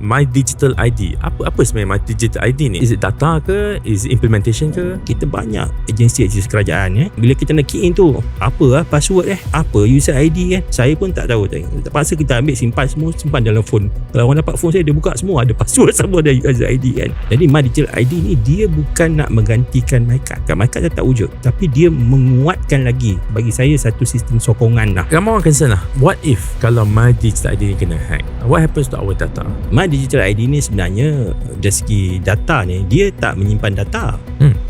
My Digital ID. Apa sebenarnya My Digital ID ni? Is it data ke? Is it implementation ke? Kita banyak agensi kerajaan bila kita nak key in tu, apa password apa user ID saya pun tak tahu. Terpaksa kita ambil simpan dalam phone. Kalau orang dapat phone saya, dia buka semua ada password, semua ada user ID kan. Jadi My Digital ID ni dia bukan nak menggantikan MyCard. MyCard tak wujud, tapi dia menguatkan lagi. Bagi saya satu sistem sokongan lah. Ramai orang concern lah, what if kalau My Digital ID ni kena hack? What happens to our data? My Digital ID ni sebenarnya dari segi data ni, dia tak menyimpan data.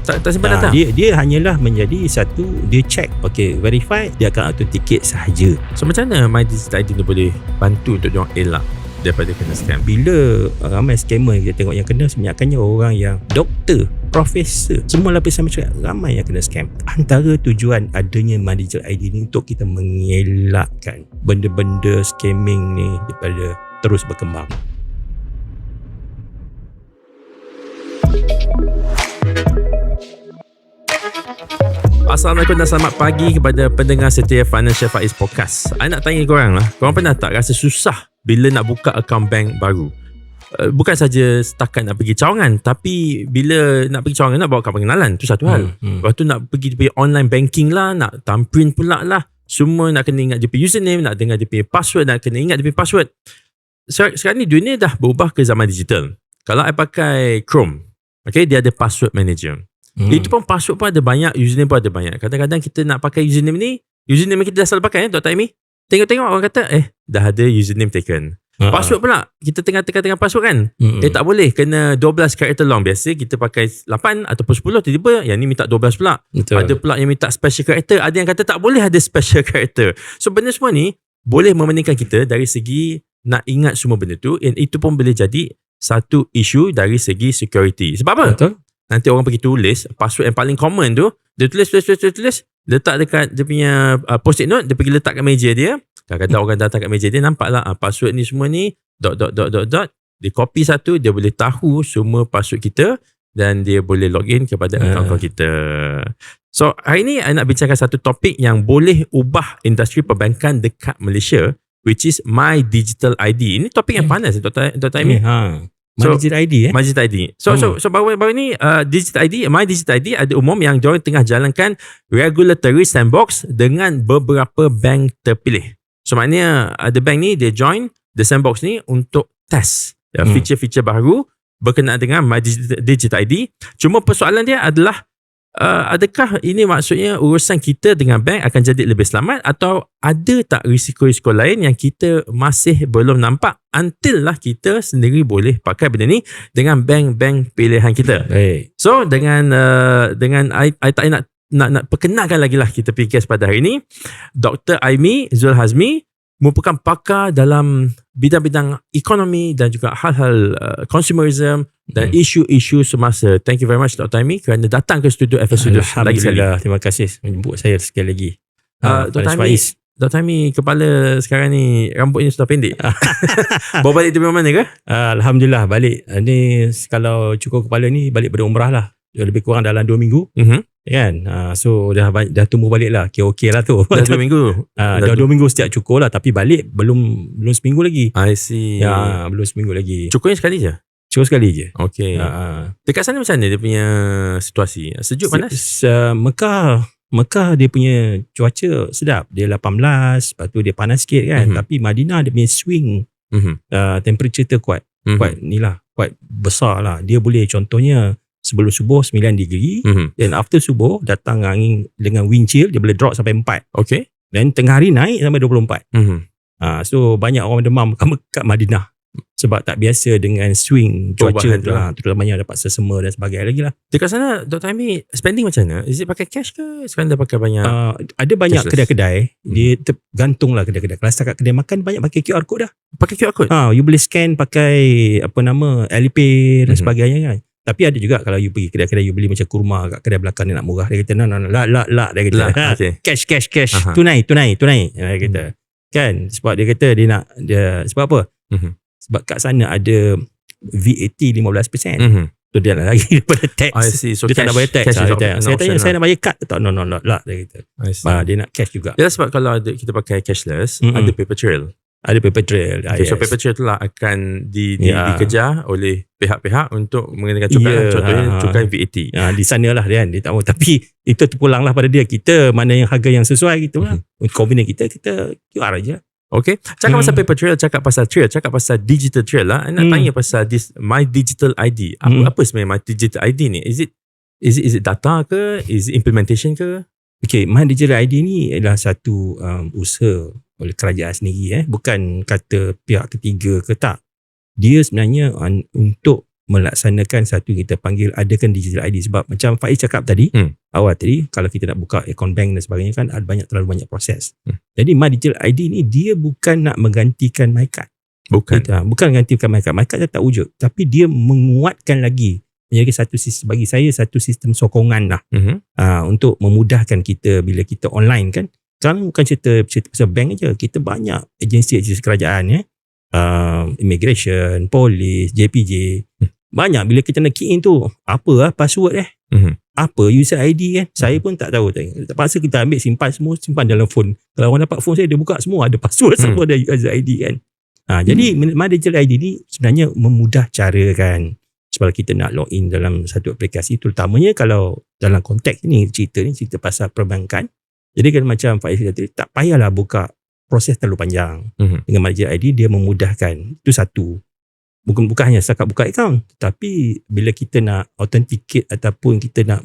Tak simpan data? Dia hanyalah menjadi satu, dia check, verify, dia akan authenticate sahaja. So macam mana My Digital ID ni boleh bantu untuk diorang elak daripada kena scam? Bila ramai scammer kita tengok yang kena, sebenarnya orang yang doktor, profesor, semua lapisan masyarakat, ramai yang kena scam. Antara tujuan adanya My Digital ID ni untuk kita mengelakkan benda-benda scamming ni daripada terus berkembang. Assalamualaikum dan selamat pagi kepada pendengar setia Financial Faiz Podcast. I nak tanya korang lah, korang pernah tak rasa susah bila nak buka akaun bank baru? Bukan saja setakat nak pergi cawangan, tapi bila nak pergi cawangan nak bawa kad pengenalan, tu satu hal. Lepas tu nak pergi online banking lah, nak thumbprint pula lah, semua nak kena ingat dia punya username, nak dengar dia punya password, nak kena ingat dia punya password. Sekarang ni dunia dah berubah ke zaman digital. Kalau I pakai Chrome, dia ada password manager. Itu pun password pun ada banyak, username pun ada banyak. Kadang-kadang kita nak pakai username ni, username kita dah selalu pakai Dr. Amy. Tengok-tengok orang kata dah ada username taken. Password pula, kita tengah password kan, tak boleh, kena 12 karakter long. Biasa kita pakai 8 ataupun 10, tiba-tiba yang ni minta 12 pula. Betul. Ada pula yang minta special character, ada yang kata tak boleh ada special character. So benda semua ni boleh memeningkan kita dari segi nak ingat semua benda tu, and itu pun boleh jadi satu isu dari segi security. Sebab apa? Betul. Nanti orang pergi tulis password yang paling common tu, dia tulis, letak dekat dia punya post-it note, dia pergi letak kat meja dia. Kadang-kadang orang datang kat meja dia, nampak lah password ni semua ni dot. Dia copy satu, dia boleh tahu semua password kita dan dia boleh login kepada akaun kita. So hari ni I nak bincangkan satu topik yang boleh ubah industri perbankan dekat Malaysia, which is My Digital ID. Ini topik yang panas Dr. Amy. My Digital ID My Digital ID. So baru ni Digital ID, My Digital ID ada umum yang diorang tengah jalankan regulatory sandbox dengan beberapa bank terpilih. So maknanya ada bank ni dia join the sandbox ni untuk test feature-feature baru berkenaan dengan My Digital ID. Cuma persoalan dia adalah adakah ini maksudnya urusan kita dengan bank akan jadi lebih selamat, atau ada tak risiko-risiko lain yang kita masih belum nampak until lah kita sendiri boleh pakai benda ni dengan bank-bank pilihan kita. So dengan I tak nak perkenalkan lagi lah kita pergi guest pada hari ini, Dr. Aimi Zul Hazmi, merupakan pakar dalam bidang-bidang ekonomi dan juga hal-hal consumerism dan isu-isu semasa. Thank you very much Dr. Aimi kerana datang ke studio FS Studio lagi sekali. Terima kasih menjemput saya sekali lagi. Dr. Aimi, kepala sekarang ni rambutnya sudah pendek. Bawa balik dari mana ke? Alhamdulillah balik. Ni kalau cukur kepala ni balik pada umrah lah. Lebih kurang dalam 2 minggu. Kan? So dah tumbuh balik lah. Okay lah tu. Dah 2 minggu? Dah 2 minggu setiap cukur lah. Tapi balik belum seminggu lagi. I see. Belum seminggu lagi. Cukurnya sekali je? Cukur sekali je. Okay. Dekat sana macam mana dia punya situasi? Sejuk, panas? Mekah dia punya cuaca sedap. Dia 18, lepas tu dia panas sikit kan. Tapi Madinah dia punya swing temperature tu kuat besar lah. Dia boleh contohnya sebelum subuh 9 degree, dan after subuh datang angin dengan wind chill, dia boleh drop sampai 4. Okay. Dan tengah hari naik sampai 24. So banyak orang demam kat Madinah sebab tak biasa dengan swing cuaca tu lah. Terutamanya dapat sesama dan sebagainya lagi lah. Dekat sana Dr. Aimi spending macam mana? Is it pakai cash ke? Sekarang dah pakai banyak ada banyak cashless kedai-kedai. Dia tergantung lah kedai-kedai. Kalau setakat kedai makan banyak pakai QR code dah. Pakai QR code? You boleh scan pakai Alipay dan sebagainya kan. Tapi ada juga kalau you pergi kedai-kedai, you beli macam kurma kat kedai belakang ni nak murah, dia kata lah dia kata cash tunai dia kata kan, sebab dia kata dia sebab apa? Sebab kat sana ada VAT 15%. So dia nak lagi daripada tax. I see. So dia tak nak bayar tax. Saya tanya saya nak bayar kad tak? No dia kata. Dia nak cash juga. Ya, sebab kalau kita pakai cashless, ada paper trail. Ada paper trail. Okay, so paper trail tu lah akan dikejar oleh pihak-pihak untuk mengenakan cukai. Contohnya cukai VAT. Di sana lah dia tak mau. Tapi itu terpulanglah pada dia. Kita mana yang harga yang sesuai gitu lah. Convenient kita QR aja. Okay. Cakap pasal paper trail, cakap pasal trail, cakap pasal digital trail lah. Nak tanya pasal My Digital ID. Apa sebenarnya My Digital ID ni? Is it data ke? Is it implementation ke? Okay, My Digital ID ni adalah satu usaha oleh kerajaan sendiri. Bukan kata pihak ketiga ke tak. Dia sebenarnya untuk melaksanakan satu kita panggil adakan digital ID. Sebab macam Faiz cakap tadi, awal tadi, kalau kita nak buka account bank dan sebagainya kan ada terlalu banyak proses. Jadi My Digital ID ni dia bukan nak menggantikan MyCard. Bukan menggantikan MyCard. MyCard tak wujud. Tapi dia menguatkan lagi. Menjadi satu sistem, bagi saya satu sistem sokongan lah. Untuk memudahkan kita bila kita online kan. Sekarang bukan cerita pasal bank aja. Kita banyak agensi kerajaan immigration, polis, JPJ. Banyak bila kita nak key in tu. Apa password apa user ID kan. Saya pun tak tahu. Terpaksa kita ambil simpan dalam phone. Kalau orang dapat phone saya, dia buka semua ada password, semua ada user ID kan. Jadi My Digital ID ni sebenarnya memudah cara kan. Sebab kita nak login dalam satu aplikasi, terutamanya kalau dalam konteks ni cerita pasal perbankan. Jadi kan macam Faiz kata, tak payahlah buka proses terlalu panjang. Dengan My Digital ID dia memudahkan. Itu satu. Bukan hanya setakat buka account, tapi bila kita nak authenticate ataupun kita nak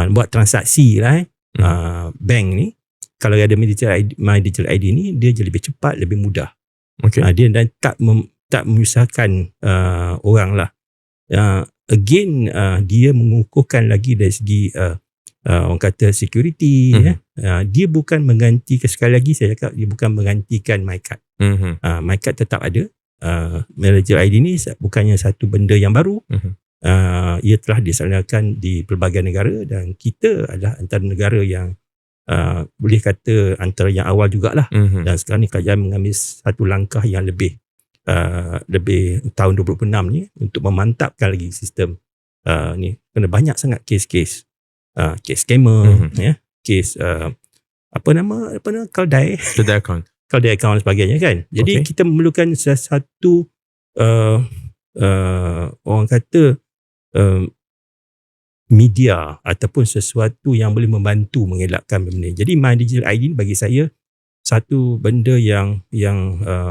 buat transaksi lah bank ni, kalau ada My Digital ID ni, dia jadi lebih cepat, lebih mudah. Dia dan tak menyusahkan orang lah. Again, dia mengukuhkan lagi dari segi orang kata security. Dia bukan menggantikan, sekali lagi saya cakap, dia bukan menggantikan MyCard. MyCard tetap ada. My Digital ID ni bukannya satu benda yang baru. Ia telah dilaksanakan di pelbagai negara dan kita adalah antara negara yang boleh kata antara yang awal jugalah. Dan sekarang ni kerajaan mengambil satu langkah yang lebih tahun 2026 ni untuk memantapkan lagi sistem ni. Kerana banyak sangat kes-kes scammer, kes Kaldai account dan sebagainya kan. Jadi kita memerlukan satu orang kata media ataupun sesuatu yang boleh membantu mengelakkan benda ni. Jadi My Digital ID bagi saya satu benda yang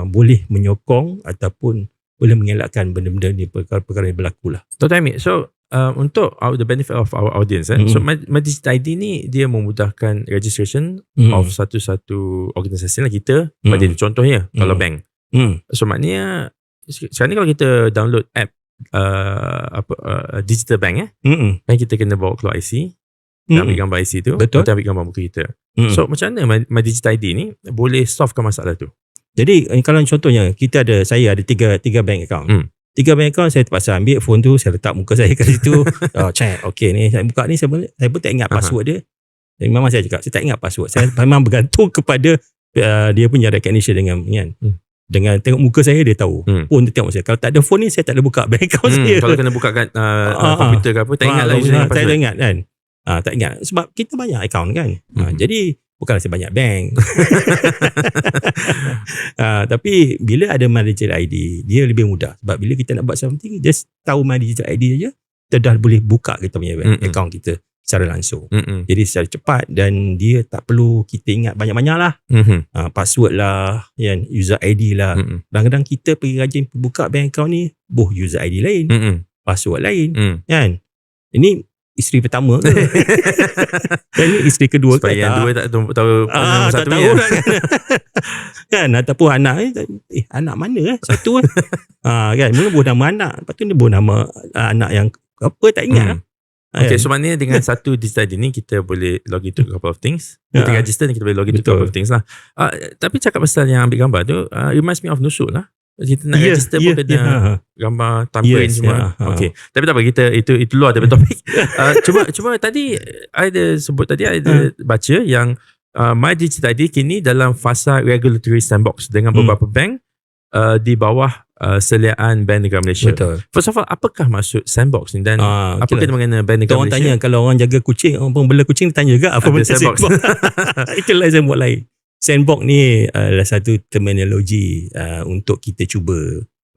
boleh menyokong ataupun boleh mengelakkan benda-benda ni, perkara-perkara yang berlaku lah. Dr. Hamid, so untuk the benefit of our audience, so My Digital ID ni dia memudahkan registration of satu organisasi lah kita. Pada contohnya kalau bank. So maknanya sekarang ni kalau kita download app digital bank kan kita kena bawa keluar IC, ambil gambar IC tu, kita ambil gambar muka kita. So macam mana My Digital ID ni boleh solvekan masalah tu? Jadi kalau contohnya saya ada tiga bank account. 3 bank account saya terpaksa ambil phone tu, saya letak muka saya kat situ. Check, okay ni saya buka ni, saya pun tak ingat password dia. Dan memang saya cakap saya tak ingat password. Saya memang bergantung kepada dia punya recognition dengan tengok muka saya dia tahu. Phone dia tengok saya. Kalau tak ada phone ni saya tak boleh buka bank account saya. Kalau kena buka kat komputer ke apa, tak ingat lah username password. Saya tak ingat kan. Tak ingat sebab kita banyak account kan. Jadi bukanlah saya banyak bank. Tapi bila ada My Digital ID, dia lebih mudah. Sebab bila kita nak buat something, just tahu My Digital ID saja, kita dah boleh buka kita punya account kita secara langsung. Jadi secara cepat dan dia tak perlu kita ingat banyak-banyak lah. Password lah, user ID lah. Kadang-kadang kita pergi rajin buka bank account ni, user ID lain, password lain. Kan? Ini isteri pertama ke? Dan ini isteri kedua supaya ke? Yang dua tak tahu nombor satu tahu kan? Ataupun anak anak mana satu kan? Mula bawa nama anak, lepas tu dia bawa nama anak yang apa tak ingat. Okay, so maknanya dengan satu digital ID ni kita boleh log into a couple of things. Kita register ni kita boleh log into a couple of things lah. Tapi cakap pasal yang ambil gambar tu, reminds me of Nusuk lah. Kita nak register pun kena gambar thumbprint semua. Okay. Tapi tak apa, kita itu luar daripada topik. Cuma tadi ada sebut, tadi ada baca yang My Digital ID kini dalam fasa regulatory sandbox dengan beberapa bank di bawah seliaan Bank Negara Malaysia. Betul. First of all, apakah maksud sandbox ni dan apa kena mengenai Bank Negara Malaysia? Orang tanya kalau orang jaga kucing, orang pembela kucing tanya juga apa benda sandbox. Itulah sandbox lain. Sandbox ni adalah satu terminologi untuk kita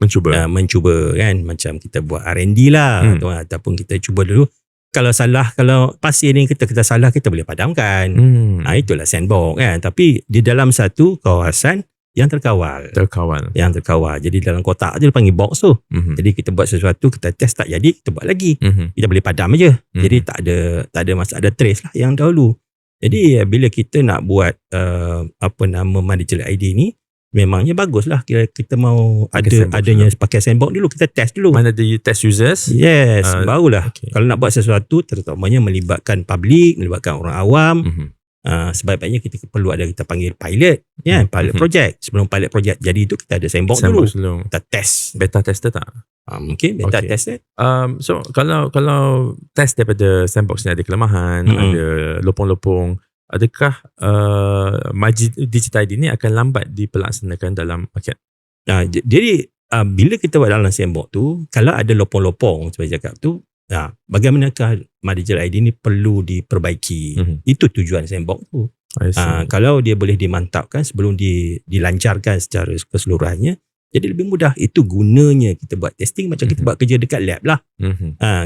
mencuba kan, macam kita buat R&D lah ataupun kita cuba dulu. Kalau pasir ni kita salah, kita boleh padamkan. Itulah sandbox kan. Tapi di dalam satu kawasan yang terkawal. Jadi dalam kotak je dia panggil box tu. Jadi kita buat sesuatu, kita test tak jadi, kita buat lagi. Kita boleh padam aje. Jadi tak ada masalah, ada trace lah yang dahulu. Jadi bila kita nak buat My Digital ID ni, memangnya baguslah kita mau adanya pakai sandbox dulu, kita test dulu. Mana di test users? Yes, barulah. Okay. Kalau nak buat sesuatu terutamanya melibatkan public, melibatkan orang awam, sebaik-baiknya kita perlu kita panggil pilot, pilot project. Sebelum pilot project jadi itu kita ada sandbox dulu. Kita test. Beta tester tak? Mungkin beta tester. So kalau test daripada sandbox ni ada kelemahan, ada lopong-lopong, adakah My Digital ID ni akan lambat dipelaksanakan dalam market? Jadi bila kita buat dalam sandbox tu, kalau ada lopong-lopong seperti cakap tu, bagaimanakah My Digital ID ni perlu diperbaiki. Itu tujuan sandbox tu. Kalau dia boleh dimantapkan sebelum dilancarkan secara keseluruhannya, jadi lebih mudah. Itu gunanya kita buat testing macam kita buat kerja dekat lab lah.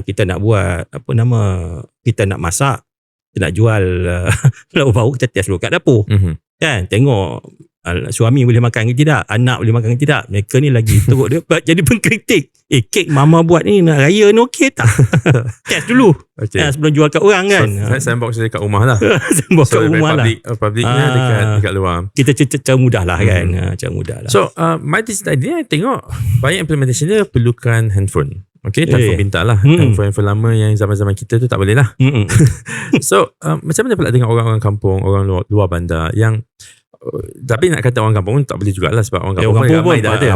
Kita nak buat kita nak masak, kita nak jual lauk pauk, kita test dulu kat dapur. Kan, tengok suami boleh makan ke tidak, anak boleh makan ke tidak. Mereka ni lagi teruk dia jadi pengkritik. Kek mama buat ni nak raya ni okey tak? Test dulu. Sebelum jual kat orang kan. Sandbox dekat rumah lah. Sandbox kat rumah lah. Publicnya dekat luar. Kita cara mudah lah kan. Cara mudah lah. So My Digital ID tengok banyak implementation dia perlukan handphone. Telefon pintar lah. Handphone lama yang zaman-zaman kita tu tak boleh lah. So macam mana pula dengan orang-orang kampung, orang luar bandar yang tapi nak kata orang kampung tak boleh jugalah, sebab orang kampung ramai dah ada.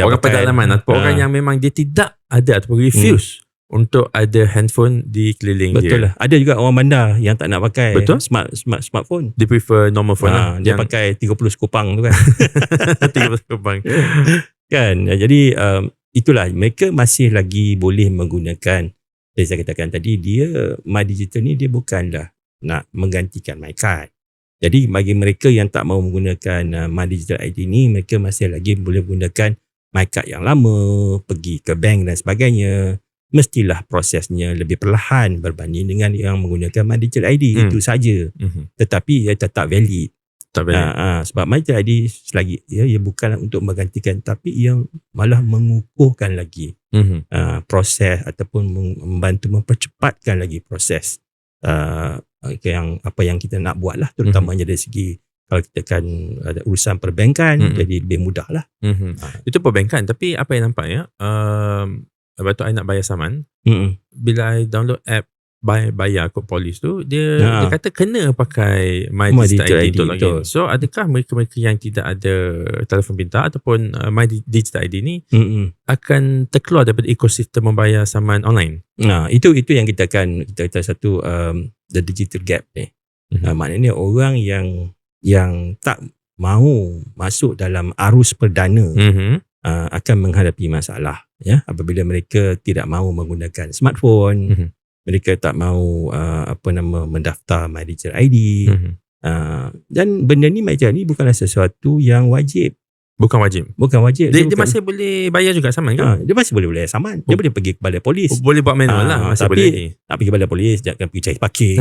Orang pedalaman ataupun orang yang memang dia tidak ada ataupun refuse untuk ada handphone di keliling dia. Betul lah. Ada juga orang bandar yang tak nak pakai smartphone. Dia prefer normal phone lah. Dia pakai 30 sekupang tu kan. 30 sekupang. Kan. Jadi itulah, mereka masih lagi boleh menggunakan, seperti saya katakan tadi, My Digital ni dia bukanlah nak menggantikan My Card. Jadi bagi mereka yang tak mahu menggunakan My Digital ID ni, mereka masih lagi boleh menggunakan My Card yang lama, pergi ke bank dan sebagainya. Mestilah prosesnya lebih perlahan berbanding dengan yang menggunakan My Digital ID. Itu saja. Tetapi ia tetap valid. Sebab My Digital ID selagi ia bukan untuk menggantikan, tapi ia malah mengukuhkan lagi proses ataupun membantu mempercepatkan lagi proses yang kita nak buat lah, terutamanya dari segi kalau kita kan ada urusan perbankan, jadi lebih mudah lah. Itu perbankan, tapi apa yang nampak ya, lepas tu I nak bayar saman, bila I download app bayar kod polis tu, dia kata kena pakai My Digital ID untuk login. So adakah mereka-mereka yang tidak ada telefon pintar ataupun My Digital ID ni akan terkeluar daripada ekosistem membayar saman online? Itu yang kita kata satu the digital gap ni. Maknanya orang yang tak mahu masuk dalam arus perdana akan menghadapi masalah apabila mereka tidak mahu menggunakan smartphone. Mereka tak mahu mendaftar My Digital ID. Dan benda ni macam ni bukanlah sesuatu yang wajib. Bukan wajib. Dia masih boleh bayar juga saman kan? Dia masih boleh bayar saman. Dia boleh pergi ke balai polis. Boleh buat manual lah. Tapi nak pergi balai polis, jangan pergi cari parking.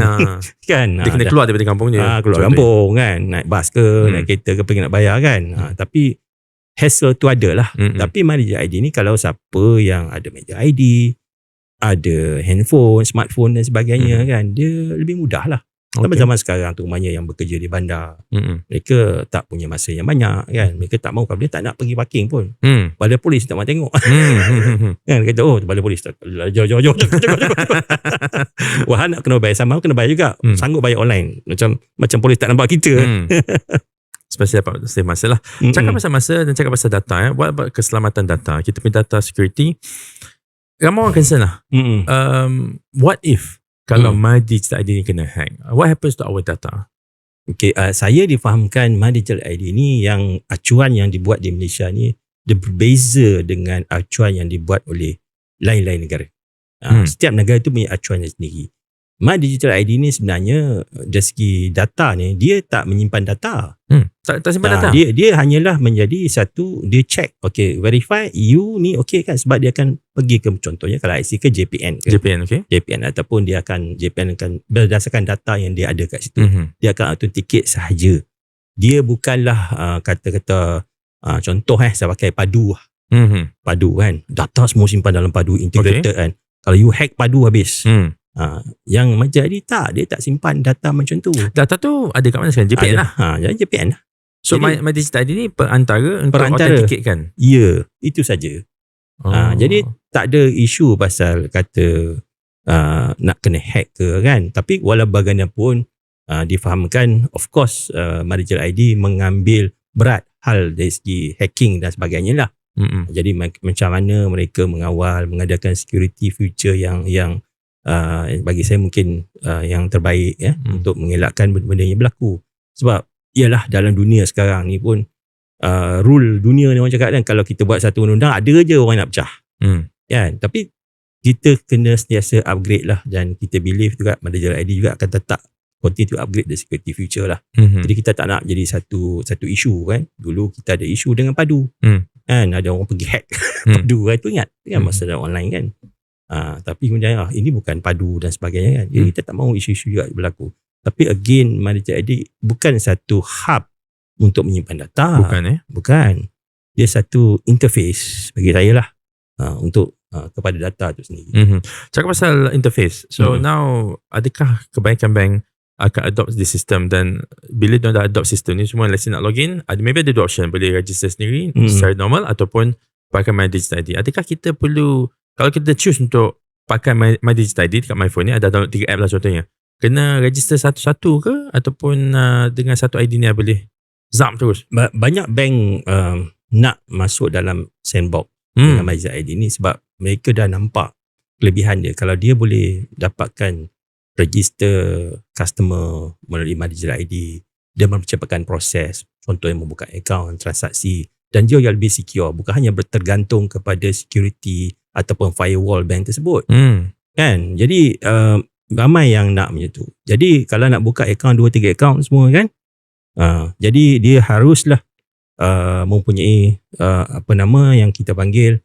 Kan? Dia kena keluar daripada kampung dia. Keluar kampung kan. Naik bas ke, naik kereta ke, pergi nak bayar kan. Tapi hassle tu ada lah. Tapi My Digital ID ni, kalau siapa yang ada My Digital ID, ada handphone, smartphone dan sebagainya kan, dia lebih mudah lah. Zaman sekarang tu rumahnya yang bekerja di bandar, mereka tak punya masa yang banyak kan, mereka tak mahu, dia tak nak pergi parking pun. Balai polis tak mahu tengok. Kan kata balai polis jauh. Wah, nak kena bayar sama, kena bayar juga. Sanggup bayar online, macam polis tak nampak kita. Sebab saya masa lah. Cakap pasal masa dan cakap pasal data, buat keselamatan data, kita punya data security, ramai orang concern lah. What if kalau My Digital ID ni kena hack? What happens to our data? Saya difahamkan My Digital ID ni, yang acuan yang dibuat di Malaysia ni, dia berbeza dengan acuan yang dibuat oleh lain-lain negara. Setiap negara tu punya acuannya sendiri. My Digital ID ni sebenarnya dari segi data ni, dia tak menyimpan data. Tak simpan data. Dia hanyalah menjadi satu, dia check, okay, verify you ni okay kan, sebab dia akan pergi ke, contohnya kalau IC ke JPN ke. JPN ataupun dia akan, JPN akan berdasarkan data yang dia ada kat situ. Dia akan authenticate sahaja. Dia bukanlah kata-kata contoh saya pakai Padu. Padu kan, data semua simpan dalam Padu integrated kan. Kalau you hack Padu habis. Yang macam ni dia tak simpan data macam tu. Data tu ada kat mana sekarang? JPN lah. Jadi JPN lah. So jadi, My Digital ID ni perantara untuk authenticate kan? Ya, itu saja. Jadi tak ada isu pasal kata nak kena hack ke kan. Tapi walau bagaimanapun difahamkan, of course My Digital ID mengambil berat hal dari segi hacking dan sebagainya lah. Jadi macam mana mereka mengawal, mengadakan security feature yang bagi saya mungkin yang terbaik untuk mengelakkan benda-benda yang berlaku. Sebab ialah dalam dunia sekarang ni pun rule dunia ni orang cakap kan, kalau kita buat satu undang-undang ada je orang nak pecah. Kan? Tapi kita kena sentiasa upgrade lah, dan kita believe juga My Digital ID juga akan tetap continue to upgrade the security feature lah. Jadi kita tak nak jadi satu isu kan. Dulu kita ada isu dengan Padu. Kan ada orang pergi hack Padu kan, tu ingat kan masa dalam online kan. Tapi kemudian ini bukan Padu dan sebagainya kan. Jadi kita tak mahu isu-isu juga berlaku. Tapi again, My Digital ID bukan satu hub untuk menyimpan data. Bukan. Dia satu interface bagi saya lah untuk kepada data tu sendiri. Cakap pasal interface. So now, adakah kebanyakan bank akan adopt this system, dan bila dia dah adopt sistem ni, semua let's say nak login, maybe ada dua option, boleh register sendiri secara normal ataupun pakai My Digital ID. Adakah kita perlu, kalau kita choose untuk pakai My Digital ID dekat my phone ni, ada download 3 app lah contohnya, kena register satu-satu ke, ataupun dengan satu ID ni boleh zap terus? Banyak bank nak masuk dalam sandbox dengan My Digital ID ni sebab mereka dah nampak kelebihan dia. Kalau dia boleh dapatkan register customer melalui My Digital ID, dia mempercepatkan proses, contohnya membuka akaun, transaksi, dan dia yang lebih secure, bukan hanya bertergantung kepada security ataupun firewall bank tersebut. Kan? Jadi ramai yang nak macam tu. Jadi kalau nak buka akaun 2-3 akaun semua kan, jadi dia haruslah mempunyai yang kita panggil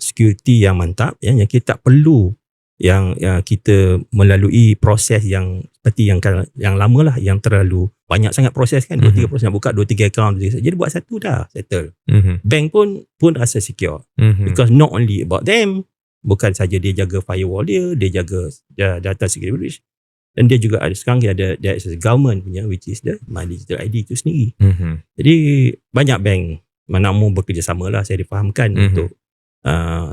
security yang mantap, yang kita tak perlu yang kita melalui proses yang seperti yang lama lah, yang terlalu banyak sangat proses kan. 2-3 proses nak buka 2-3 akaun, jadi buat satu dah settle. Bank pun rasa secure because not only about them, bukan saja dia jaga firewall dia jaga data security, dan dia juga ada sekarang ada government punya, which is the My Digital ID itu sendiri. Jadi banyak bank mana mau bekerjasama lah, saya difahamkan untuk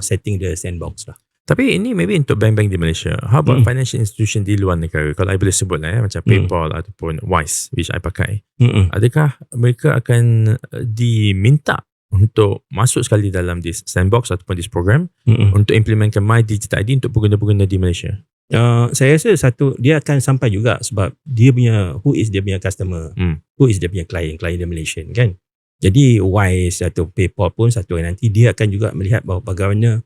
setting the sandbox lah. Tapi ini maybe untuk bank-bank di Malaysia. How about financial institution di luar negara? Kalau I boleh sebut lah macam PayPal ataupun Wise, which I pakai. Adakah mereka akan diminta untuk masuk sekali dalam this sandbox ataupun this program untuk implementkan My Digital ID untuk pengguna-pengguna di Malaysia? Saya rasa dia akan sampai juga, sebab dia punya, who is dia punya customer, who is dia punya klien dia Malaysian kan. Jadi Wise atau PayPal pun satu hari nanti dia akan juga melihat bahawa bagaimana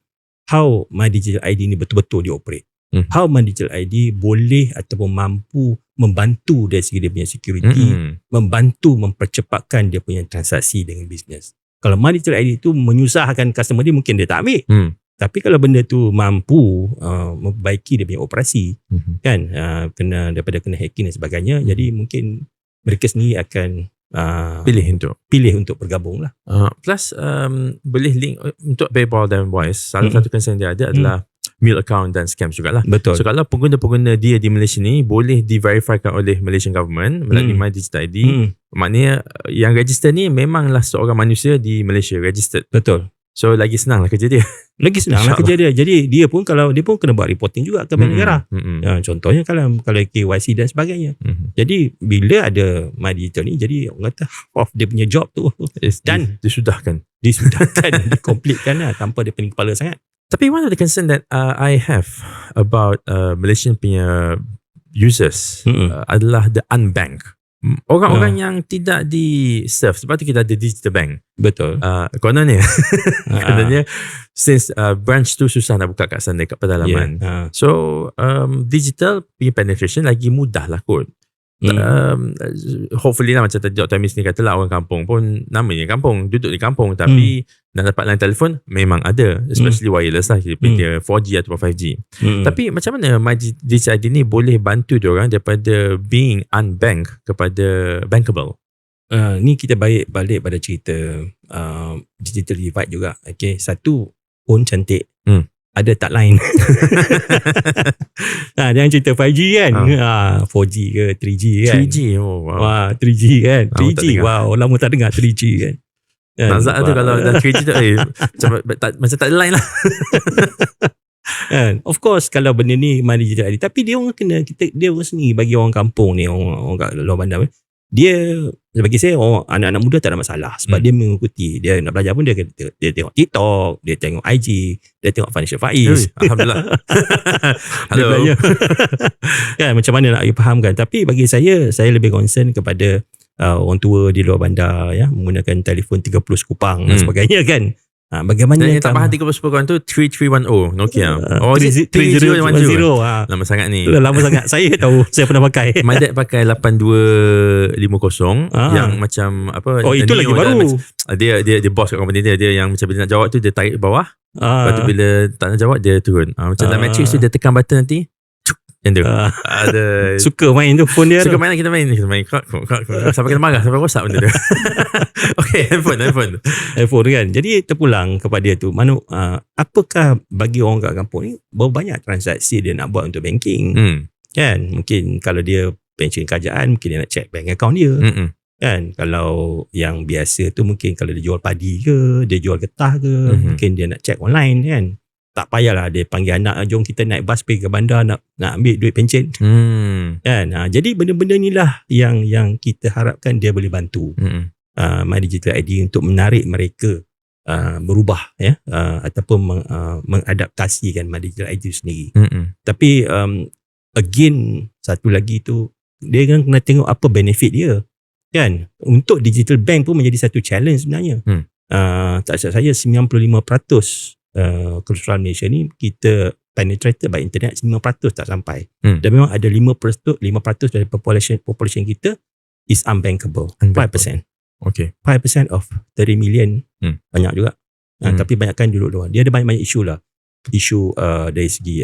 how My Digital ID ni betul-betul dia operate. How My Digital ID boleh ataupun mampu membantu dari segi dia punya security, membantu mempercepatkan dia punya transaksi dengan bisnes. Kalau My Digital ID tu menyusahkan customer dia, mungkin dia tak ambil. Tapi kalau benda tu mampu memperbaiki dia punya operasi, kan, daripada kena hacking dan sebagainya, jadi mungkin mereka sendiri akan pilih untuk bergabung lah. Plus boleh link untuk PayPal dan Wise. Salah satu concern dia ada adalah mule account dan scam jugalah. Betul. So kalau pengguna-pengguna dia di Malaysia ni boleh diverifikan oleh Malaysian government melalui My Digital ID, maknanya yang register ni memanglah seorang manusia di Malaysia registered. Betul. So lagi senang lah kerja dia. Jadi dia pun kena buat reporting juga ke bank negara. Contohnya kalau KYC dan sebagainya. Jadi bila ada My Digital ni, jadi orang kata half of dia punya job tu dan disudahkan, dikomplitkan lah tanpa dia pening kepala sangat. Tapi one of the concern that I have about Malaysian punya users adalah the unbanked. Orang-orang yang tidak di serve, sebab tu kita ada digital bank. Betul. Kononnya since branch tu susah nak buka kat sana, kat pedalaman. So digital punya penetration lagi mudah lah kot. Hopefully lah, macam tadi Dr. Amis ni kata lah, orang kampung pun namanya kampung, duduk di kampung, tapi nak dapat line telefon memang ada, especially wireless lah, dia 4G atau 5G. Tapi macam mana MyDigital ID ni boleh bantu diorang daripada being unbanked kepada bankable? Ni kita balik pada cerita digital divide juga. Okay, satu, phone cantik, ada tak lain. Jangan cerita 5G kan, 4G ke 3G kan. 3G, oh wow. Wah, 3G kan. 3G, wow, lama tak dengar 3G kan. Nazak tu kalau dah 3G tu macam tak ada line lah. Of course, kalau benda ni MyDigital ID, tapi dia orang kena, dia orang sendiri, bagi orang kampung ni, orang kat luar bandar, dia, bagi saya, anak-anak muda tak ada masalah sebab dia mengikuti. Dia nak belajar pun dia tengok TikTok, dia tengok IG, dia tengok Financial Faiz. Alhamdulillah. Hello. Kan, macam mana nak fahamkan. Tapi bagi saya lebih concern kepada orang tua di luar bandar, ya, menggunakan telefon 30 sekupang dan sebagainya kan. Bagaimana yang tak faham 30 sekupang tu 3310 Nokia. 3010. Lama sangat ni. Lama sangat. Saya tahu, saya pernah pakai. My dad pakai 8250 yang macam apa? Itu lagi baru. Dia boss kat company dia yang macam bila nak jawab tu dia tarik ke bawah. Lepas tu bila tak nak jawab dia turun. Macam dalam Matrix tu dia tekan button nanti. Yang tu ada suka main tu phone dia. Suka main kita main sampai kena marah, sampai rosak benda tu. Okay, handphone kan. Jadi terpulang kepada dia tu, apakah bagi orang kat kampung ni berapa banyak transaksi dia nak buat untuk banking. Kan, mungkin kalau dia pension kerajaan, mungkin dia nak check bank account dia. Kan, kalau yang biasa tu mungkin kalau dia jual padi ke, dia jual getah ke, mungkin dia nak check online kan. Tak payahlah dia panggil anak, jom kita naik bas pergi ke bandar nak ambil duit pencen. Kan? Jadi benda-benda inilah yang kita harapkan dia boleh bantu MyDigital ID untuk menarik mereka berubah, ya, ataupun mengadaptasikan MyDigital ID sendiri. Tapi again, satu lagi tu, dia kan kena tengok apa benefit dia. Kan? Untuk digital bank pun menjadi satu challenge sebenarnya. Tak silap saya 95% keseluruhan Malaysia ni kita penetrated by internet 5% tak sampai. Dan memang ada 5% dari population kita is unbankable. 5%. Okay. 5% of 30 million. Banyak juga. Tapi banyakkan duduk luar. Dia ada banyak isu lah. Isu dari segi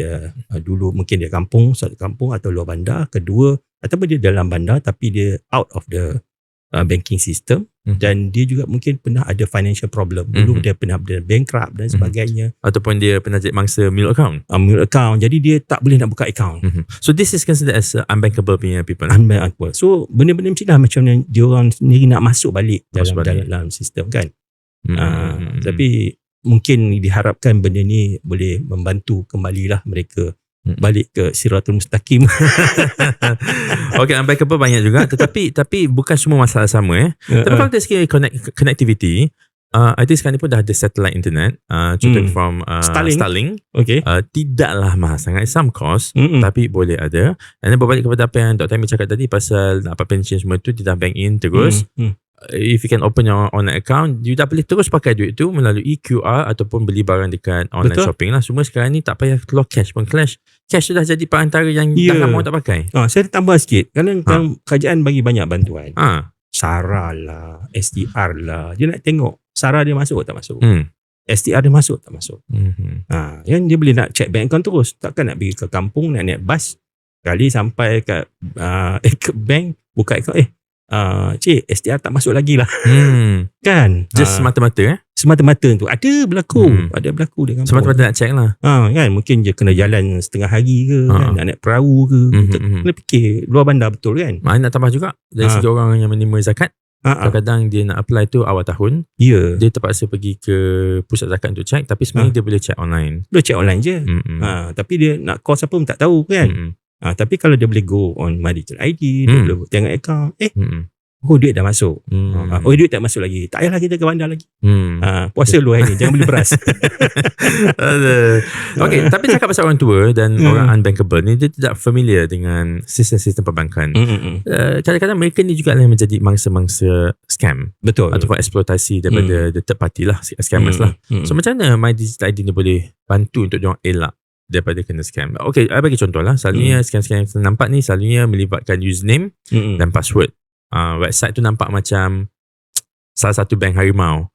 dulu mungkin dia satu kampung atau luar bandar. Kedua, ataupun dia dalam bandar tapi dia out of the banking system. Dan dia juga mungkin pernah ada financial problem. Dulu dia pernah bankrupt dan sebagainya. Ataupun dia pernah jadi mangsa mule account. Mule account. Jadi dia tak boleh nak buka account. So this is considered as unbankable punya people. Unbankable. So benda-benda macam lah, macam mana dia orang sendiri nak masuk balik dalam sistem kan. Tapi mungkin diharapkan benda ni boleh membantu kembalilah mereka balik ke Siratul Mustaqim. Okay, unbankable banyak juga, tapi bukan semua masalah sama. Tapi kalau dari segi connectivity, I think sekarang ni pun dah ada satellite internet, contoh from Starlink. Okay. Tidaklah mahal sangat, some cost, tapi boleh ada. Dan berbalik kepada apa yang Dr. Aimi cakap tadi pasal apa pension semua tu, dia dah bank in terus. If you can open your online account, you dah boleh terus pakai duit tu melalui QR ataupun beli barang dekat online shopping lah. Semua sekarang ni tak payah keluar cash pun. Cash tu dah jadi perantara yang dah lama orang tak pakai. Saya tambah sikit. Kalau kerajaan bagi banyak bantuan, SARA lah, STR lah, dia nak tengok SARA dia masuk tak masuk, STR dia masuk tak masuk. Yang dia boleh nak check bank account terus. Takkan nak pergi ke kampung, nak naik bas, kali sampai kat bank, buka account, cik, STR tak masuk lagi lah. Kan? Just semata-mata semata-mata tu ada berlaku. Ada berlaku dengan semata-mata nak check lah. Kan, mungkin je kena jalan setengah hari ke, kan? Nak naik perahu ke. Kena fikir luar bandar betul kan. Nak tambah juga dari segi orang yang menerima zakat. Kadang-kadang dia nak apply tu awal tahun. Dia terpaksa pergi ke pusat zakat untuk check, tapi sebenarnya dia boleh check online. Boleh check online je. Tapi dia nak cost apa pun tak tahu kan. Tapi kalau dia boleh go on MyDigital ID, dia boleh tengok account, Oh, duit dah masuk. Oh, duit tak masuk lagi. Tak payahlah kita ke bandar lagi. Puasa dulu hari ni. Jangan beli beras. Okay, tapi cakap pasal orang tua dan orang unbankable ni, dia tidak familiar dengan sistem-sistem perbankan. Kadang-kadang mereka ni juga yang menjadi mangsa-mangsa scam. Betul. Ataupun eksploitasi daripada the third party lah, scammers lah. So macam mana My Digital ID ni boleh bantu untuk diorang elak daripada kena scam? Okay, I bagi contoh lah. Selalunya scam-scam yang saya nampak ni selalunya melibatkan username dan password. Website tu nampak macam salah satu bank harimau.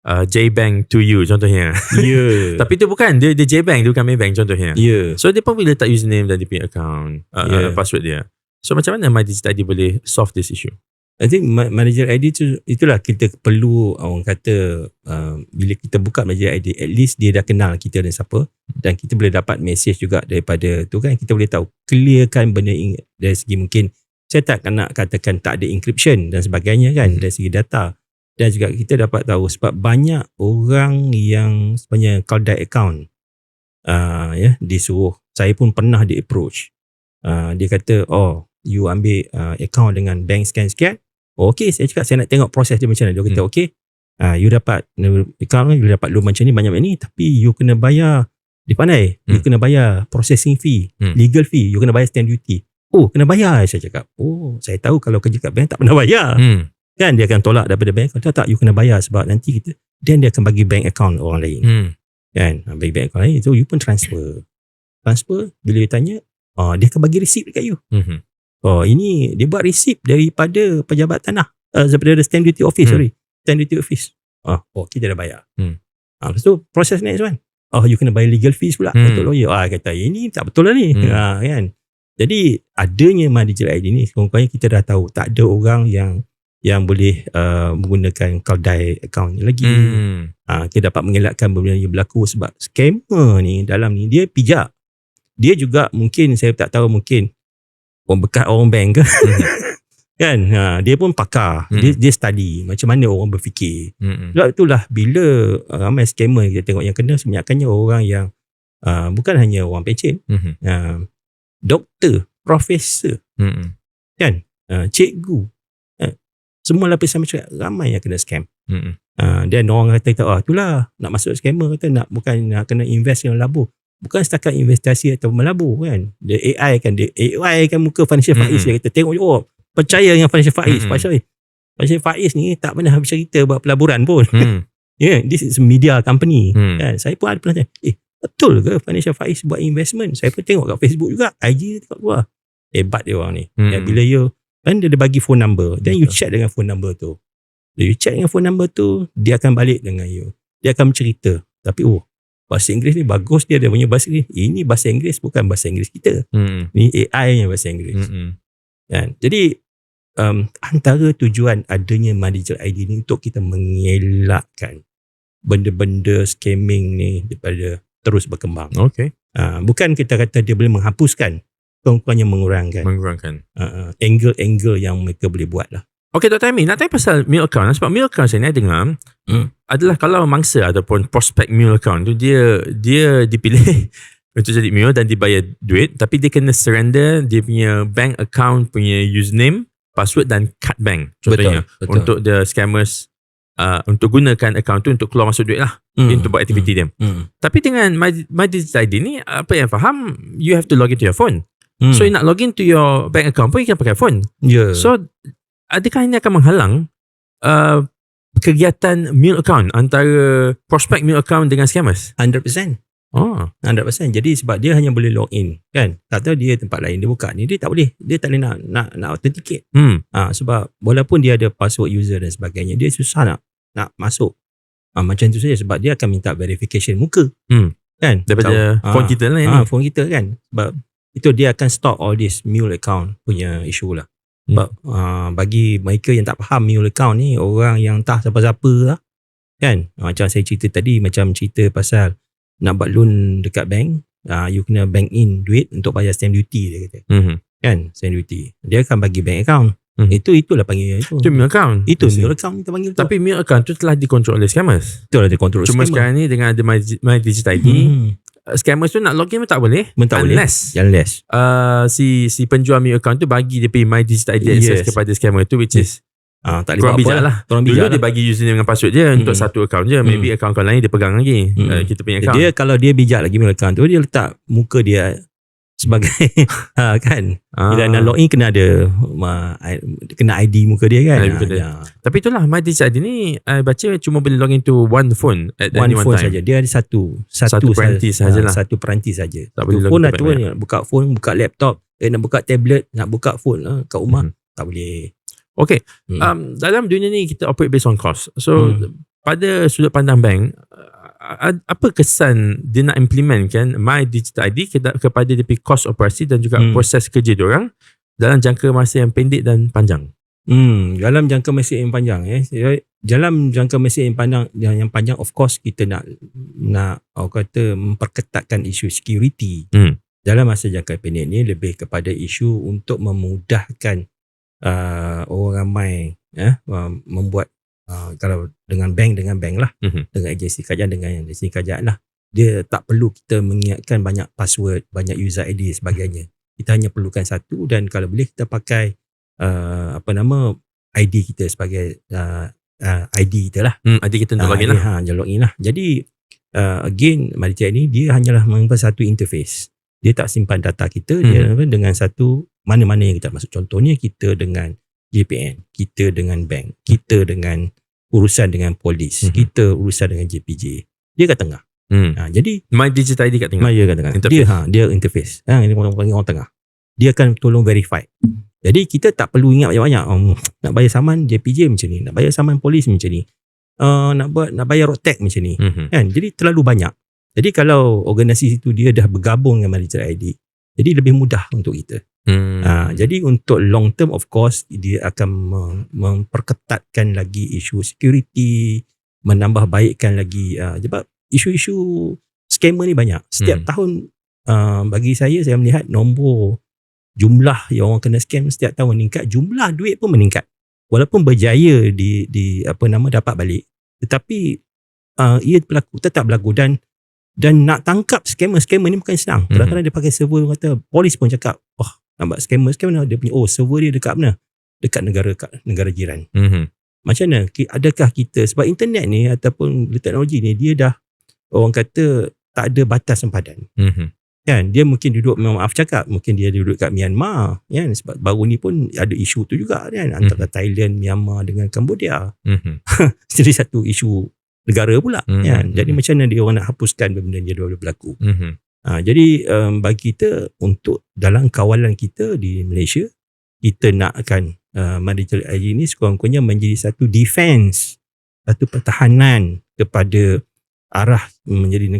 J-Bank to you contohnya. Tapi tu bukan, dia J-Bank, dia bukan Maybank contohnya. So dia pun boleh letak username dan dia punya account, password dia. So macam mana My Digital ID boleh solve this issue? I think My Digital ID tu, itulah kita perlu, orang kata, bila kita buka My Digital ID, at least dia dah kenal kita dan siapa, dan kita boleh dapat message juga daripada tu kan. Kita boleh tahu, clearkan benda dari segi mungkin, saya tak nak katakan tak ada encryption dan sebagainya kan, dari segi data. Dan juga kita dapat tahu sebab banyak orang yang sebenarnya Cloudite account, disuruh, saya pun pernah di approach. Dia kata, oh, you ambil account dengan bank sekian-sekian. Oh, okay, saya cakap saya nak tengok proses dia macam mana. Dia kata, okay, you dapat account, you dapat loan macam ni, banyak ni, tapi you kena bayar, dia pandai, you kena bayar processing fee, legal fee, you kena bayar stamp duty. Oh, kena bayar. Saya cakap, oh, saya tahu kalau kerja kat bank tak pernah bayar. Kan dia akan tolak daripada bank. Kalau tak, you kena bayar sebab nanti kita, then dia akan bagi bank account orang lain. Kan, bagi bank account lain. So you pun transfer, bila dia tanya, dia akan bagi receipt dekat you. Oh, ini dia buat receipt daripada pejabat tanah, daripada stamp duty office, stamp duty office. Oh, kita dah bayar. Lepas tu proses next one, you kena bayar legal fees pula untuk lawyer. Kata ini tak betul lah ni. Kan. Jadi adanya My Digital ID ni, sekurang-kurangnya kita dah tahu tak ada orang yang boleh menggunakan Cloudite account ni lagi. Kita dapat mengelakkan benda yang berlaku sebab scammer ni dalam ni dia pijak. Dia juga mungkin, saya tak tahu, mungkin orang bekas orang bank ke. Kan, dia pun pakar. Dia study macam mana orang berfikir. Sebab itulah bila ramai scammer kita tengok yang kena, sebenarnya orang yang bukan hanya orang pencen, doktor, profesor, kan, cikgu, semua lapisan masyarakat ramai yang kena scam. Dan orang kata, itulah nak masuk scammer, kata bukan nak kena invest yang labu, bukan setakat investasi atau melabur kan. Dia AI kan muka Financial Faiz. Dia kata tengok, percaya dengan Financial Faiz. Financial Faiz ni tak pernah bercerita buat pelaburan pun. This is a media company. Kan? Saya pun ada pernah tanya, betul ke Financial Faiz buat investment? Saya pun tengok kat Facebook juga, IG tengok keluar. Hebat dia orang ni. Bila kan dia bagi phone number, then you check dengan phone number tu. You check dengan phone number tu, dia akan balik dengan you. Dia akan bercerita. Tapi bahasa Inggeris ni bagus, dia ada punya bahasa Inggeris. Ini bahasa Inggeris bukan bahasa Inggeris kita. Ini AI yang bahasa Inggeris. Kan? Jadi antara tujuan adanya My Digital ID ni untuk kita mengelakkan benda-benda scamming ni daripada terus berkembang. Bukan kita kata dia boleh menghapuskan, kurang-kurangnya mengurangkan angle-angle yang mereka boleh buat lah. Okay, Dr. Amin, nak tanya pasal mule account. Sebab mule account saya ni dengar adalah kalau mangsa ataupun prospek mule account tu, dia dipilih untuk jadi mule dan dibayar duit, tapi dia kena surrender dia punya bank account punya username, password dan card bank contohnya. Betul. Untuk the scammers untuk gunakan account tu untuk keluar masuk duit lah, untuk buat aktiviti dia. Tapi dengan My Digital ID ni, apa yang faham, you have to log into your phone. So you nak login to your bank account pun you can pakai phone. So adakah ini akan menghalang kegiatan mule account antara prospek mule account dengan scammers? 100%. 100%. Jadi sebab dia hanya boleh log in kan. Tak tahu dia tempat lain dia buka ni, dia tak boleh. Dia tak boleh nak authenticate. Sebab walaupun dia ada password user dan sebagainya, dia susah nak masuk. Macam tu saja sebab dia akan minta verification muka. Kan? Daripada phone kita lah ni. Phone kita kan. Sebab itu dia akan stop all this mule account punya isu lah. Sebab bagi mereka yang tak faham mule account ni, orang yang tak siapa-siapa lah kan. Macam saya cerita tadi, macam cerita pasal nak buat loan dekat bank, you kena bank in duit untuk bayar stamp duty, dia kata. Kan, stamp duty. Dia akan bagi bank account. Itulah panggil itu. Itu mule account. Itu mule account kita panggil tu. Tapi mule account tu telah dikontrol oleh scammers. Itulah dikontrol oleh Cuma scammer. sekarang ni dengan ada My Digital ID, scammers tu nak login pun tak boleh. Tak boleh. Unless si penjual new account tu bagi dia pay My Digital ID access kepada scammer tu, which is tak boleh kurang buat bijak apa lah. Dulu dia bagi username dengan password je untuk satu account je. Maybe account lain dia pegang lagi. Kita punya account. Dia kalau dia bijak lagi punya account tu, dia letak muka dia sebagai kan. Bila nak login kena ada kena ID muka dia kan. Tapi itulah My Digital ID ni I baca cuma boleh login to one phone at any one time. Saja. Dia ada satu peranti sajalah. Satu peranti saja. Phone lah tu buka phone, buka laptop, nak buka tablet, nak buka phone kat rumah tak boleh. Okay. Dalam dunia ni kita operate based on cost. So pada sudut pandang bank, apa kesan dia nak implementkan My Digital ID kepada dia punya cost operasi dan juga proses kerja diorang dalam jangka masa yang pendek dan panjang? Dalam jangka masa yang panjang dalam jangka masa yang panjang of course kita nak memperketatkan isu security. Dalam masa jangka pendek ni lebih kepada isu untuk memudahkan orang ramai membuat kalau dengan bank lah, dengan agensi kerajaan lah, dia tak perlu kita mengingatkan banyak password, banyak user ID sebagainya. Kita hanya perlukan satu, dan kalau boleh kita pakai ID kita sebagai ID kita lah. ID kita untuk login lah. Login lah. Jadi again MyDigital ni dia hanyalah menggunakan satu interface. Dia tak simpan data kita dia dengan satu mana-mana yang kita masuk. Contohnya kita dengan JPN, kita dengan bank, kita dengan urusan dengan polis, kita urusan dengan JPJ. Dia kat tengah. Jadi My Digital ID kat tengah. Dia kat tengah. Dia interface. Ini orang tengah. Dia akan tolong verify. Jadi kita tak perlu ingat banyak-banyak. Nak bayar saman JPJ macam ni, nak bayar saman polis macam ni, nak bayar road tax macam ni. Kan? Jadi terlalu banyak. Jadi kalau organisasi itu dia dah bergabung dengan MyDigital ID, jadi lebih mudah untuk kita. Jadi untuk long term of course dia akan memperketatkan lagi isu security, menambah baikkan lagi sebab isu-isu scammer ni banyak. Setiap tahun bagi saya melihat nombor jumlah yang orang kena scam setiap tahun meningkat, jumlah duit pun meningkat. Walaupun berjaya di dapat balik, tetapi ia tetap berlaku dan nak tangkap scammer ni bukan senang. Kadang-kadang dia pakai server, kata polis pun cakap, nampak scammer mana? Dia punya server dia dekat mana? Dekat negara jiran. Macam mana? Adakah kita, sebab internet ni ataupun teknologi ni dia dah orang kata tak ada batas sempadan. Kan? Dia mungkin duduk, maaf cakap, mungkin dia duduk kat Myanmar, kan? Sebab baru ni pun ada isu tu juga kan, antara Thailand, Myanmar dengan Cambodia. Jadi satu isu negara pula kan. Jadi macam mana dia orang nak hapuskan benda dia dua berlaku. Jadi bagi kita, untuk dalam kawalan kita di Malaysia, kita nakkan MyDigital ID ni sekurang-kurangnya menjadi satu defense, satu pertahanan kepada arah menjadi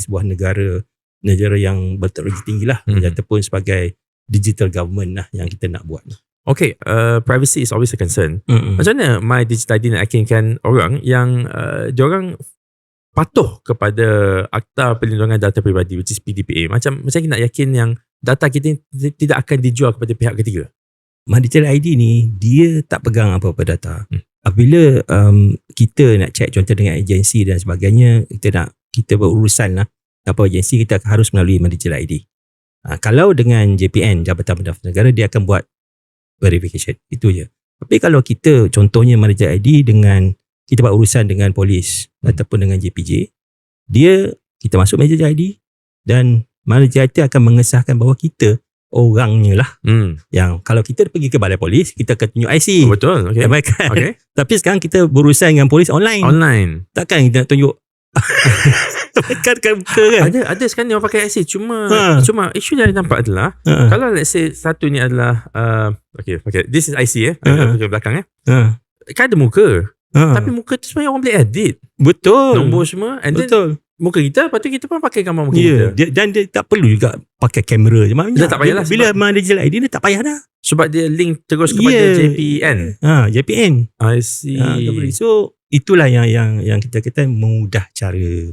sebuah negara yang berteknologi tinggi lah, ataupun sebagai digital government lah yang kita nak buat. Okay, privacy is always a concern. Macam mana MyDigital ID nak yakinkan orang yang diorang patuh kepada Akta Perlindungan Data Peribadi, which is PDPA? Macam kita nak yakin yang data kita tidak akan dijual kepada pihak ketiga? MyDigital ID ni dia tak pegang apa-apa data. Apabila kita nak check contoh dengan agensi dan sebagainya, kita berurusan lah apa agensi, kita harus melalui MyDigital ID. Kalau dengan JPN, Jabatan Pendaftaran Negara, dia akan buat verification, itu je. Tapi kalau kita contohnya MyDigital ID dengan kita buat urusan dengan polis ataupun dengan JPJ, kita masuk MyDigital ID dan MyDigital ID akan mengesahkan bahawa kita orangnya lah. Yang kalau kita pergi ke balai polis, kita akan tunjuk IC. Betul. Okay. Okay. Tapi sekarang kita berurusan dengan polis online. Takkan kita nak tunjuk kan. Ada sekarang ni orang pakai IC, cuma isu yang nampak adalah kalau let's say satu ni adalah okay, this is IC belakang kan ada muka, tapi muka tu sebenarnya orang boleh edit. Betul. Nombor semua, and then muka kita, lepas tu kita pun pakai gambar muka kita. Dan dia tak perlu juga pakai kamera je. Dia tak payahlah. Bila MyDigital ID dia tak payah dah. Sebab dia link terus kepada JPN. JPN. I see. So itulah yang kita kata mudah cara.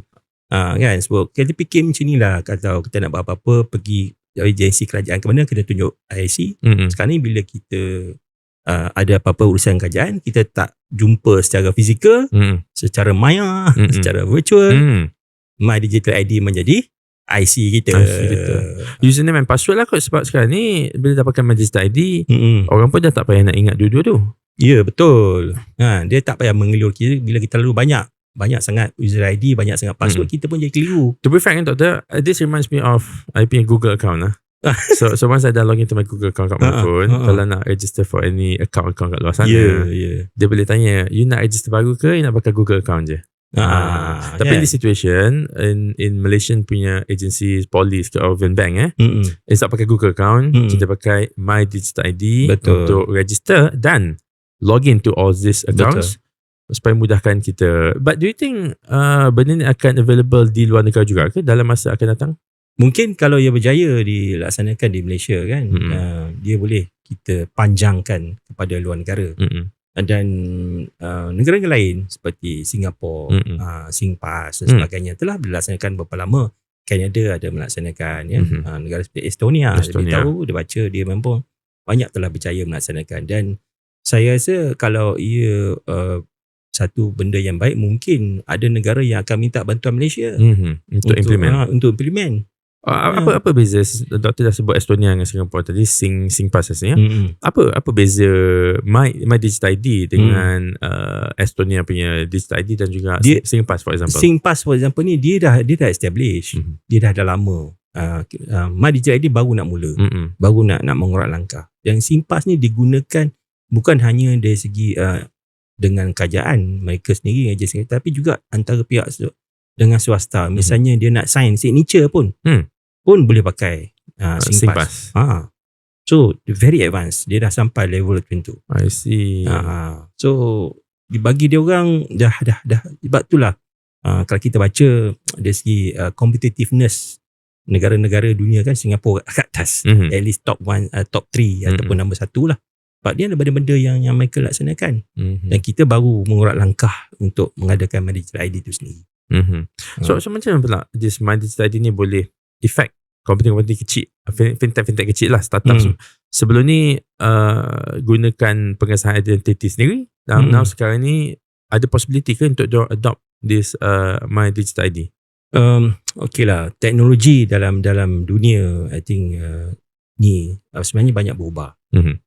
Kan, sebab kita fikir macam ni lah, kalau kita nak buat apa-apa, pergi agensi kerajaan ke mana, kena tunjuk IC. Sekarang ni bila kita ada apa-apa urusan kerajaan, kita tak jumpa secara fizikal, secara maya, secara virtual. MyDigital ID menjadi IC kita. Username and password lah kot, sebab sekarang ni bila dah pakai My Digital ID, orang pun dah tak payah nak ingat dua-dua tu. Ya, betul. Dia tak payah mengelur kita bila kita lalu banyak sangat user ID, banyak sangat password, kita pun jadi keliru. To be frank, Doctor, this reminds me of I punya Google account lah. So once I dah log into my Google account kat my phone, kalau nak register for any account kat luar sana, dia boleh tanya, you nak register baru ke, you nak pakai Google account je? Tapi in this situation, in Malaysian punya agency, police ke Organ Bank, instead pakai Google account, kita pakai My Digital ID untuk register dan login to all these accounts. Supaya mudahkan kita. But do you think benda ni akan available di luar negara juga ke dalam masa akan datang? Mungkin kalau ia berjaya dilaksanakan di Malaysia kan, dia boleh kita panjangkan kepada luar negara. Dan negara lain seperti Singapura, SingPass dan sebagainya telah dilaksanakan berapa lama. Canada ada melaksanakan, negara seperti Estonia. Dia tahu, dia baca, dia memang banyak telah berjaya melaksanakan. Dan saya rasa kalau ia satu benda yang baik, mungkin ada negara yang akan minta bantuan Malaysia untuk implement. Apa beza? Doktor dah sebut Estonia dengan Singapura tadi, SingPass rasanya. Apa beza My Digital ID dengan Estonia punya Digital ID dan juga SingPass for example? SingPass for example ni dia dah establish. Dia dah lama. My Digital ID baru nak mula. Baru nak mengurat langkah. Yang SingPass ni digunakan bukan hanya dari segi dengan kerajaan mereka sendiri, tapi juga antara pihak dengan swasta. Misalnya dia nak sign signature pun boleh pakai SingPass. So very advanced. Dia dah sampai level tertentu. I see. So bagi dia orang dah sebab itulah kalau kita baca dari segi competitiveness negara-negara dunia kan, Singapura kat atas, at least top 3 ataupun nombor 1 lah. Sebab dia ada benda-benda yang mereka laksanakan. Dan kita baru mengurat langkah untuk mengadakan My Digital ID itu sendiri. So macam mana pula this My Digital ID ni boleh effect company-company kecil, fintech kecil lah, startup. Sebelum ni gunakan pengesahan identiti sendiri. Now sekarang ni ada possibility ke untuk adopt this My Digital ID? Okay lah, teknologi dalam dunia I think ni sebenarnya banyak berubah.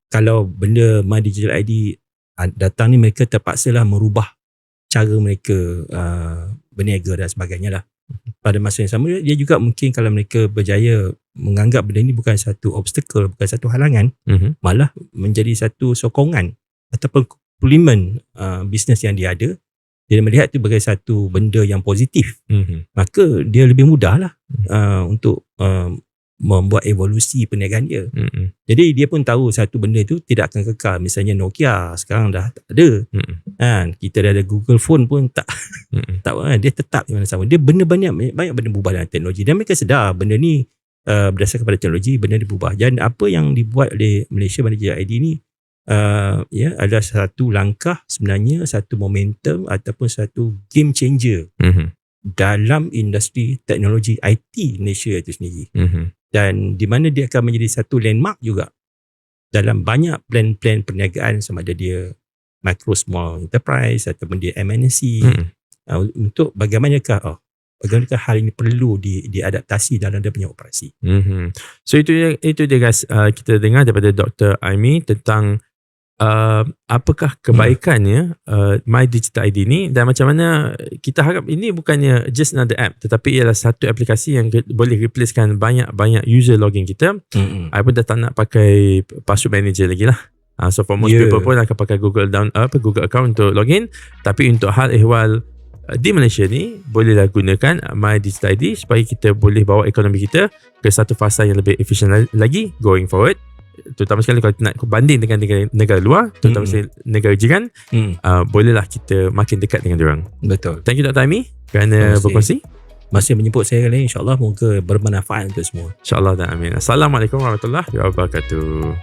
Kalau benda My Digital ID datang ni, mereka terpaksalah merubah cara mereka berniaga dan sebagainya lah. Pada masa yang sama, dia juga mungkin kalau mereka berjaya menganggap benda ni bukan satu obstacle, bukan satu halangan, malah menjadi satu sokongan ataupun komplement bisnes yang dia ada, dia melihat itu sebagai satu benda yang positif, maka dia lebih mudah lah untuk membuat evolusi perniagaan dia. Jadi dia pun tahu satu benda itu tidak akan kekal. Misalnya Nokia sekarang dah tak ada. Kita dah ada Google Phone pun tak dia tetap di mana sama. Dia banyak benda berubah dalam teknologi, dan mereka sedar benda ni berdasarkan pada teknologi, benda ni berubah. Dan apa yang dibuat oleh Malaysia My Digital ID ni adalah satu langkah, sebenarnya satu momentum ataupun satu game changer dalam industri teknologi IT Malaysia itu sendiri. Dan di mana dia akan menjadi satu landmark juga dalam banyak plan-plan perniagaan, sama ada dia micro small enterprise ataupun dia MNC, untuk bagaimanakah hal ini perlu diadaptasi dalam dia punya operasi. So itu dia guys, kita dengar daripada Dr. Aimi tentang apakah kebaikannya My Digital ID ni, dan macam mana kita harap ini bukannya just another app, tetapi ialah satu aplikasi yang boleh replacekan banyak user login kita. I pun dah tak nak pakai password manager lagi lah. So for most people pun akan pakai Google account untuk login. Tapi untuk hal ehwal di Malaysia ni, bolehlah gunakan My Digital ID supaya kita boleh bawa ekonomi kita ke satu fasa yang lebih efisien lagi going forward. Terutama sekali kalau nak banding dengan negara luar, terutama sekali negara jiran, bolehlah kita makin dekat dengan diorang. Betul. Thank you Dr. Aimi kerana berkongsi. Masih menjemput saya kali ini, insyaAllah moga bermanfaat untuk semua. InsyaAllah dan amin. Assalamualaikum warahmatullahi wabarakatuh.